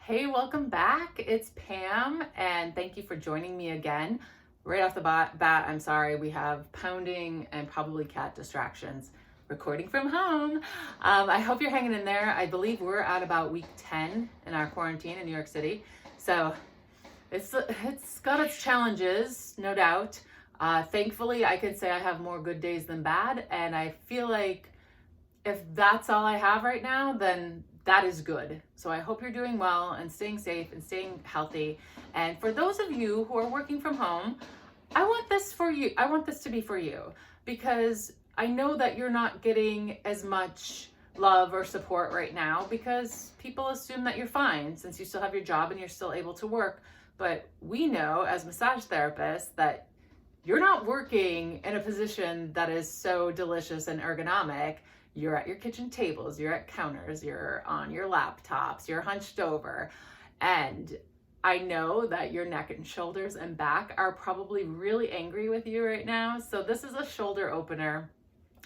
Hey, welcome back. It's Pam, and thank you for joining me again. Right off the bat, I'm sorry, we have pounding and probably cat distractions recording from home. I hope you're hanging in there. I believe we're at about week 10 in our quarantine in New York City. So it's got its challenges, no doubt. Thankfully, I could say I have more good days than bad, and I feel like if that's all I have right now, then that is good. So I hope you're doing well and staying safe and staying healthy. And for those of you who are working from home, I want this for you. I want this to be for you because I know that you're not getting as much love or support right now because people assume that you're fine since you still have your job and you're still able to work. But we know as massage therapists that you're not working in a position that is so delicious and ergonomic. You're at your kitchen tables, you're at counters, you're on your laptops, you're hunched over. And I know that your neck and shoulders and back are probably really angry with you right now. So this is a shoulder opener.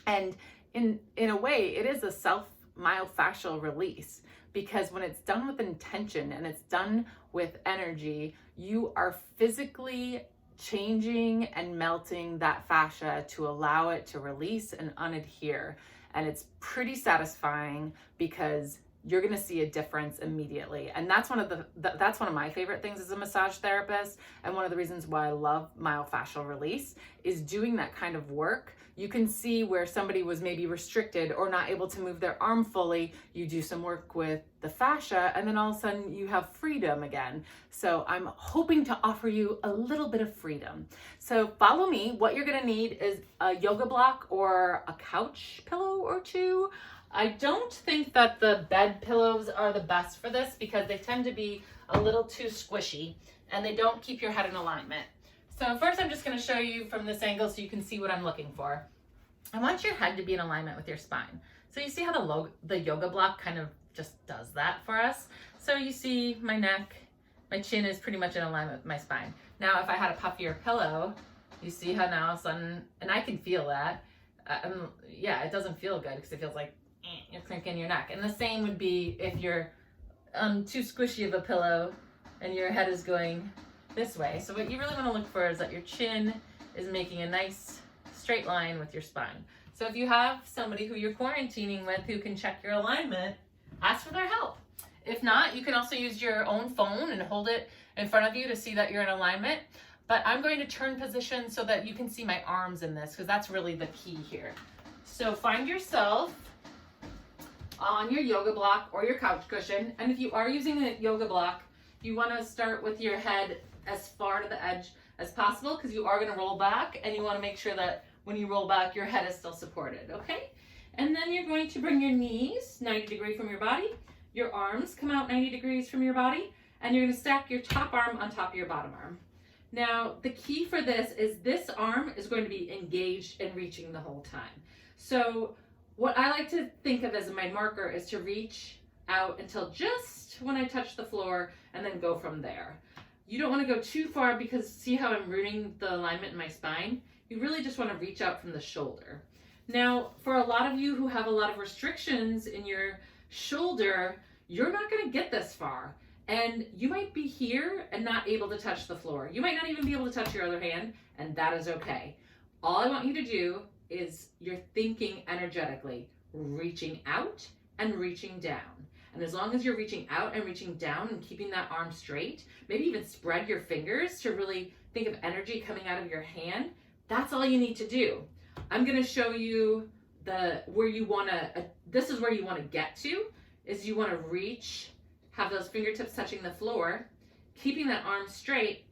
And in a way, it is a self-myofascial release because when it's done with intention and it's done with energy, you are physically changing and melting that fascia to allow it to release and unadhere. And it's pretty satisfying because you're going to see a difference immediately. And that's one of my favorite things as a massage therapist. And one of the reasons why I love myofascial release is doing that kind of work. You can see where somebody was maybe restricted or not able to move their arm fully. You do some work with the fascia and then all of a sudden you have freedom again. So I'm hoping to offer you a little bit of freedom. So follow me. What you're going to need is a yoga block or a couch pillow or two. I don't think that the bed pillows are the best for this because they tend to be a little too squishy and they don't keep your head in alignment. So first I'm just going to show you from this angle so you can see what I'm looking for. I want your head to be in alignment with your spine. So you see how the yoga block kind of just does that for us. So you see my neck, my chin is pretty much in alignment with my spine. Now if I had a puffier pillow, you see how now all of a sudden, and I can feel that, yeah, it doesn't feel good because it feels like you're cranking your neck. And the same would be if you're too squishy of a pillow and your head is going this way. So what you really want to look for is that your chin is making a nice straight line with your spine. So if you have somebody who you're quarantining with who can check your alignment, ask for their help. If not, you can also use your own phone and hold it in front of you to see that you're in alignment. But I'm going to turn position so that you can see my arms in this because that's really the key here. So find yourself on your yoga block or your couch cushion. And if you are using a yoga block, you want to start with your head as far to the edge as possible because you are going to roll back and you want to make sure that when you roll back, your head is still supported, okay? And then you're going to bring your knees 90 degrees from your body. Your arms come out 90 degrees from your body and you're going to stack your top arm on top of your bottom arm. Now, the key for this arm is going to be engaged and reaching the whole time. So what I like to think of as my marker is to reach out until just when I touch the floor and then go from there. You don't want to go too far because see how I'm rooting the alignment in my spine? You really just want to reach out from the shoulder. Now, for a lot of you who have a lot of restrictions in your shoulder, you're not going to get this far. And you might be here and not able to touch the floor. You might not even be able to touch your other hand, and that is okay. All I want you to do is you're thinking energetically, reaching out and reaching down. And as long as you're reaching out and reaching down and keeping that arm straight, maybe even spread your fingers to really think of energy coming out of your hand, that's all you need to do. I'm going to show you this is where you want to get to, is you want to reach, have those fingertips touching the floor, keeping that arm straight.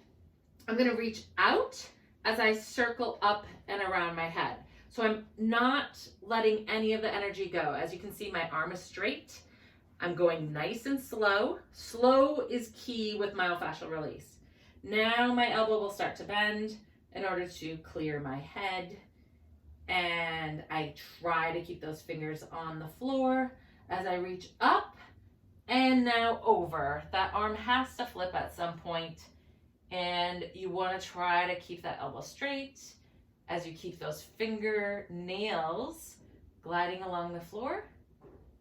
I'm going to reach out as I circle up and around my head. So I'm not letting any of the energy go. As you can see, my arm is straight. I'm going nice and slow. Slow is key with myofascial release. Now my elbow will start to bend in order to clear my head. And I try to keep those fingers on the floor as I reach up and now over. That arm has to flip at some point, and you want to try to keep that elbow straight as you keep those fingernails gliding along the floor,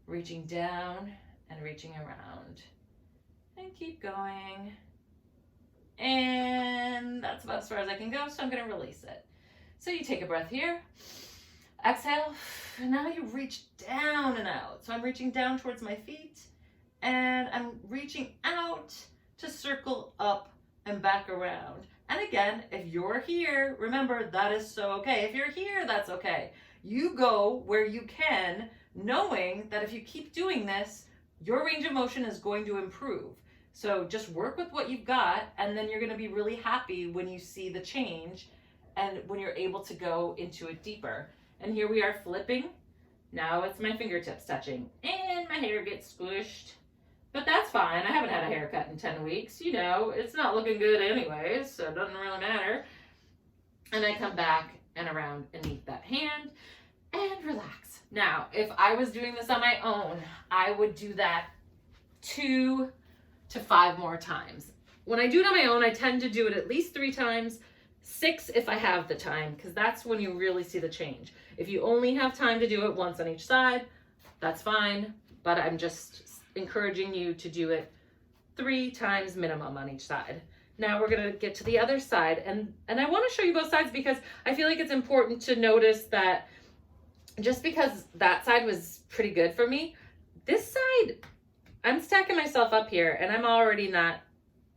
reaching down and reaching around. and keep going. And that's about as far as I can go, so I'm gonna release it. So you take a breath here, exhale, and now you reach down and out. So I'm reaching down towards my feet, and I'm reaching out to circle up and back around. And again, if you're here, remember that is so okay. If you're here, that's okay. You go where you can, knowing that if you keep doing this, your range of motion is going to improve. So just work with what you've got, and then you're going to be really happy when you see the change and when you're able to go into it deeper. And here we are flipping. Now it's my fingertips touching, and my hair gets squished. But that's fine. I haven't had a haircut in 10 weeks. You know, it's not looking good anyways, so it doesn't really matter. And I come back and around and meet that hand and relax. Now, if I was doing this on my own, I would do that 2 to 5 more times. When I do it on my own, I tend to do it at least 3 times, 6 if I have the time, because that's when you really see the change. If you only have time to do it once on each side, that's fine, but I'm just encouraging you to do it 3 times minimum on each side. Now we're gonna get to the other side, and I wanna show you both sides because I feel like it's important to notice that just because that side was pretty good for me, this side, I'm stacking myself up here and I'm already not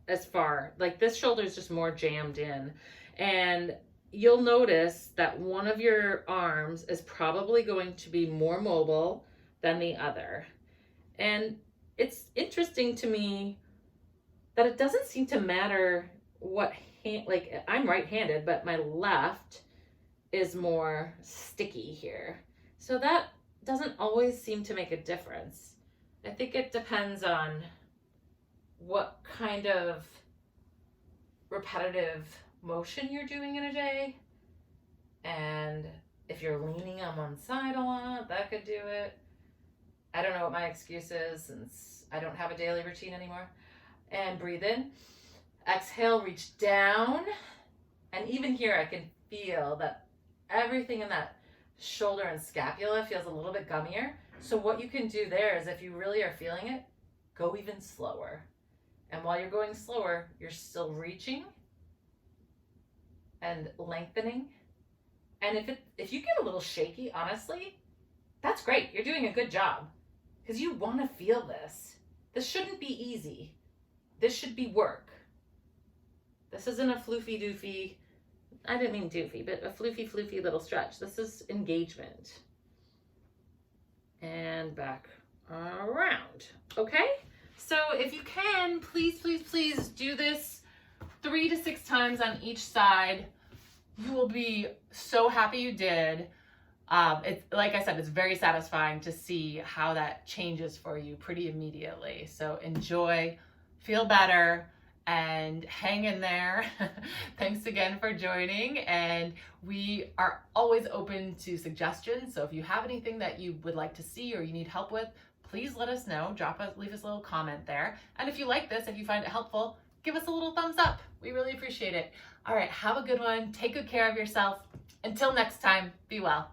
as far. Like this shoulder is just more jammed in. And you'll notice that one of your arms is probably going to be more mobile than the other. And it's interesting to me that it doesn't seem to matter what hand, like I'm right-handed, but my left is more sticky here. So that doesn't always seem to make a difference. I think it depends on what kind of repetitive motion you're doing in a day. And if you're leaning on one side a lot, that could do it. I don't know what my excuse is since I don't have a daily routine anymore. And breathe in. Exhale, reach down. And even here I can feel that everything in that shoulder and scapula feels a little bit gummier. So what you can do there is if you really are feeling it, go even slower. And while you're going slower, you're still reaching and lengthening. And if you get a little shaky, honestly, that's great. You're doing a good job because you want to feel this. This shouldn't be easy. This should be work. This isn't a floofy doofy, I didn't mean doofy, but a floofy little stretch. This is engagement. And back around. Okay? So if you can, please do this 3 to 6 times on each side. You will be so happy you did. It's like I said, it's very satisfying to see how that changes for you pretty immediately. So enjoy, feel better, and hang in there. Thanks again for joining, and we are always open to suggestions. So if you have anything that you would like to see or you need help with, please let us know. Leave us a little comment there. And if you like this, if you find it helpful, give us a little thumbs up. We really appreciate it. All right, have a good one. Take good care of yourself. Until next time, be well.